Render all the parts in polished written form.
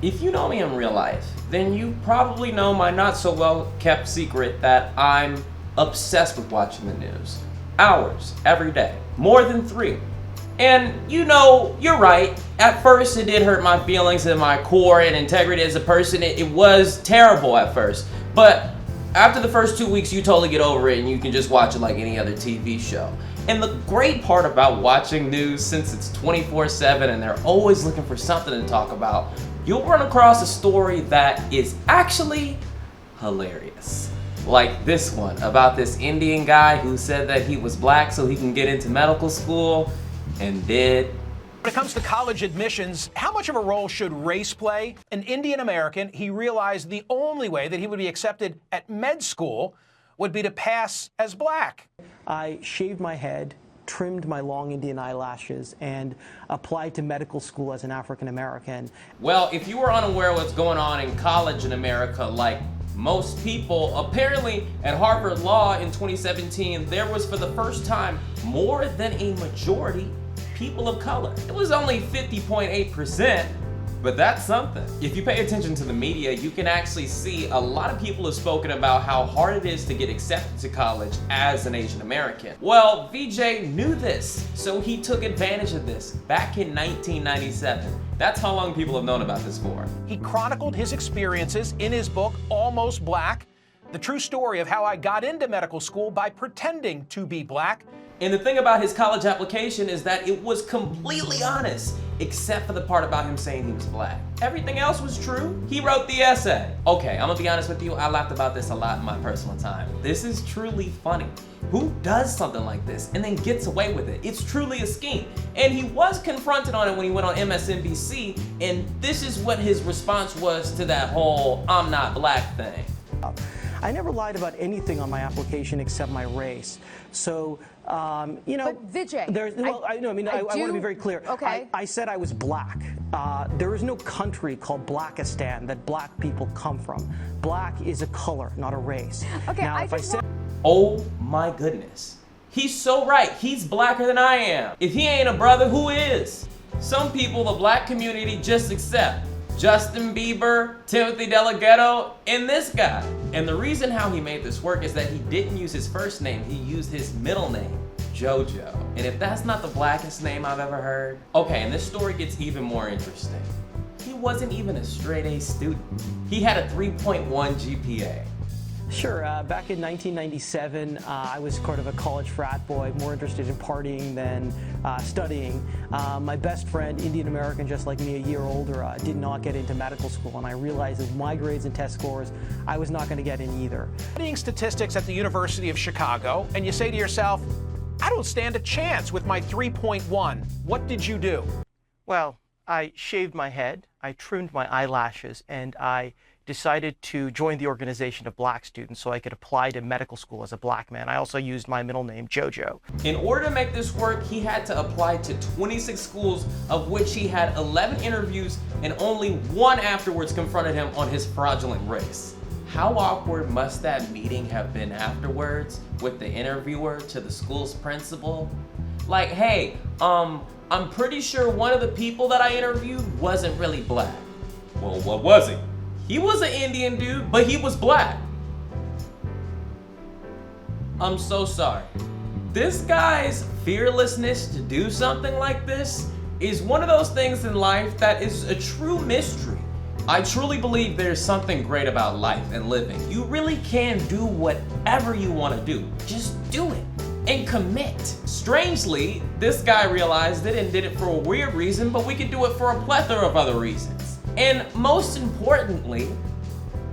If you know me in real life, then you probably know my not so well kept secret that I'm obsessed with watching the news. Hours, every day. More than 3. And you know, you're right. At first it did hurt my feelings and my core and integrity as a person. It was terrible at first. But after the first 2 weeks, you totally get over it and you can just watch it like any other TV show. And the great part about watching news, since it's 24/7 and they're always looking for something to talk about, you'll run across a story that is actually hilarious. Like this one about this Indian guy who said that he was black so he can get into medical school, and did. When it comes to college admissions, how much of a role should race play? An Indian American, he realized the only way that he would be accepted at med school would be to pass as black. I shaved my head, trimmed my long Indian eyelashes, and applied to medical school as an African American. Well, if you were unaware of what's going on in college in America, like most people, apparently at Harvard Law in 2017, there was for the first time more than a majority people of color. It was only 50.8%, but that's something. If you pay attention to the media, you can actually see a lot of people have spoken about how hard it is to get accepted to college as an Asian American. Well, Vijay knew this, so he took advantage of this back in 1997. That's how long people have known about this for. He chronicled his experiences in his book, Almost Black, the true story of how I got into medical school by pretending to be black. And the thing about his college application is that it was completely honest, except for the part about him saying he was black. Everything else was true. He wrote the essay. Okay, I'm gonna be honest with you, I laughed about this a lot in my personal time. This is truly funny. Who does something like this and then gets away with it? It's truly a scheme. And he was confronted on it when he went on MSNBC, and this is what his response was to that whole "I'm not black" thing. I never lied about anything on my application except my race. So, you know, but Vijay, I want to be very clear. Okay. I said I was black. There is no country called Blackistan that black people come from. Black is a color, not a race. Okay, now, oh my goodness. He's so right. He's blacker than I am. If he ain't a brother, who is? Some people, the black community, just accept Justin Bieber, Timothy Delgado, and this guy. And the reason how he made this work is that he didn't use his first name, he used his middle name, Jojo. And if that's not the blackest name I've ever heard. Okay, and this story gets even more interesting. He wasn't even a straight A student. He had a 3.1 GPA. Sure. Back in 1997, I was kind of a college frat boy, more interested in partying than studying. My best friend, Indian American, just like me, a year older, did not get into medical school, and I realized with my grades and test scores, I was not going to get in either. Studying statistics at the University of Chicago, and you say to yourself, I don't stand a chance with my 3.1. What did you do? Well, I shaved my head, I trimmed my eyelashes, and I decided to join the organization of black students so I could apply to medical school as a black man. I also used my middle name, Jojo. In order to make this work, he had to apply to 26 schools, of which he had 11 interviews, and only one afterwards confronted him on his fraudulent race. How awkward must that meeting have been afterwards with the interviewer to the school's principal? Like, hey, I'm pretty sure one of the people that I interviewed wasn't really black. Well, what was he? He was an Indian dude, but he was black. I'm so sorry. This guy's fearlessness to do something like this is one of those things in life that is a true mystery. I truly believe there's something great about life and living. You really can do whatever you want to do. Just do it and commit. Strangely, this guy realized it and did it for a weird reason, but we could do it for a plethora of other reasons. And most importantly,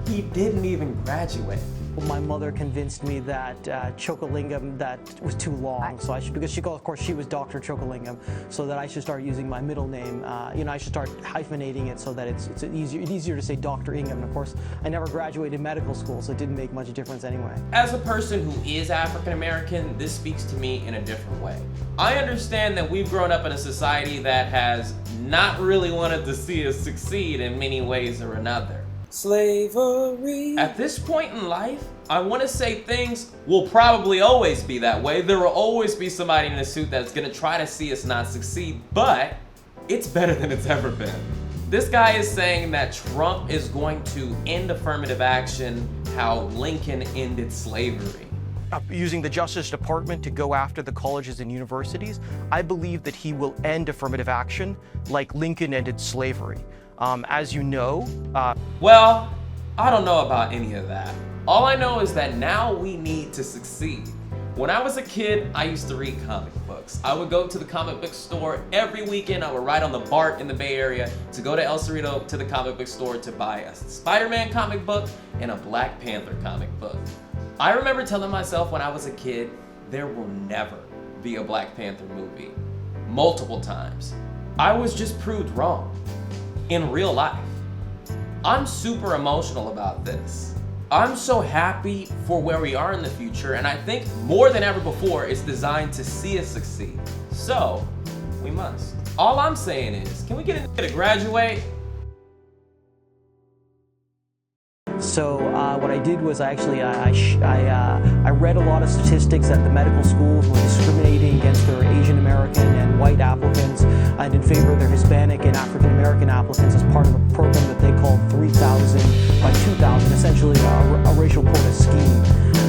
he didn't even graduate. My mother convinced me that Chokal Ingam, that was too long, so because of course she was Dr. Chokal Ingam, so that I should start using my middle name. I should start hyphenating it so that it's easier to say Dr. Ingam. And of course, I never graduated medical school, so it didn't make much difference anyway. As a person who is African American, this speaks to me in a different way. I understand that we've grown up in a society that has not really wanted to see us succeed in many ways or another. Slavery. At this point in life, I want to say things will probably always be that way. There will always be somebody in a suit that's going to try to see us not succeed, but it's better than it's ever been. This guy is saying that Trump is going to end affirmative action how Lincoln ended slavery. Using the Justice Department to go after the colleges and universities, I believe that he will end affirmative action like Lincoln ended slavery. As you know, Well, I don't know about any of that. All I know is that now we need to succeed. When I was a kid, I used to read comic books. I would go to the comic book store every weekend. I would ride on the BART in the Bay Area to go to El Cerrito to the comic book store to buy a Spider-Man comic book and a Black Panther comic book. I remember telling myself when I was a kid, there will never be a Black Panther movie. Multiple times. I was just proved wrong. In real life. I'm super emotional about this. I'm so happy for where we are in the future, and I think more than ever before, it's designed to see us succeed. So, we must. All I'm saying is, can we get a to graduate? So what I did was I read a lot of statistics that the medical schools were discriminating against their Asian American and white applicants and in favor of their Hispanic and African American applicants as part of a program that they called 3,000 by 2,000, essentially a racial quota scheme.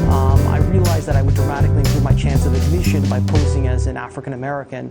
I realized that I would dramatically improve my chance of admission by posing as an African American.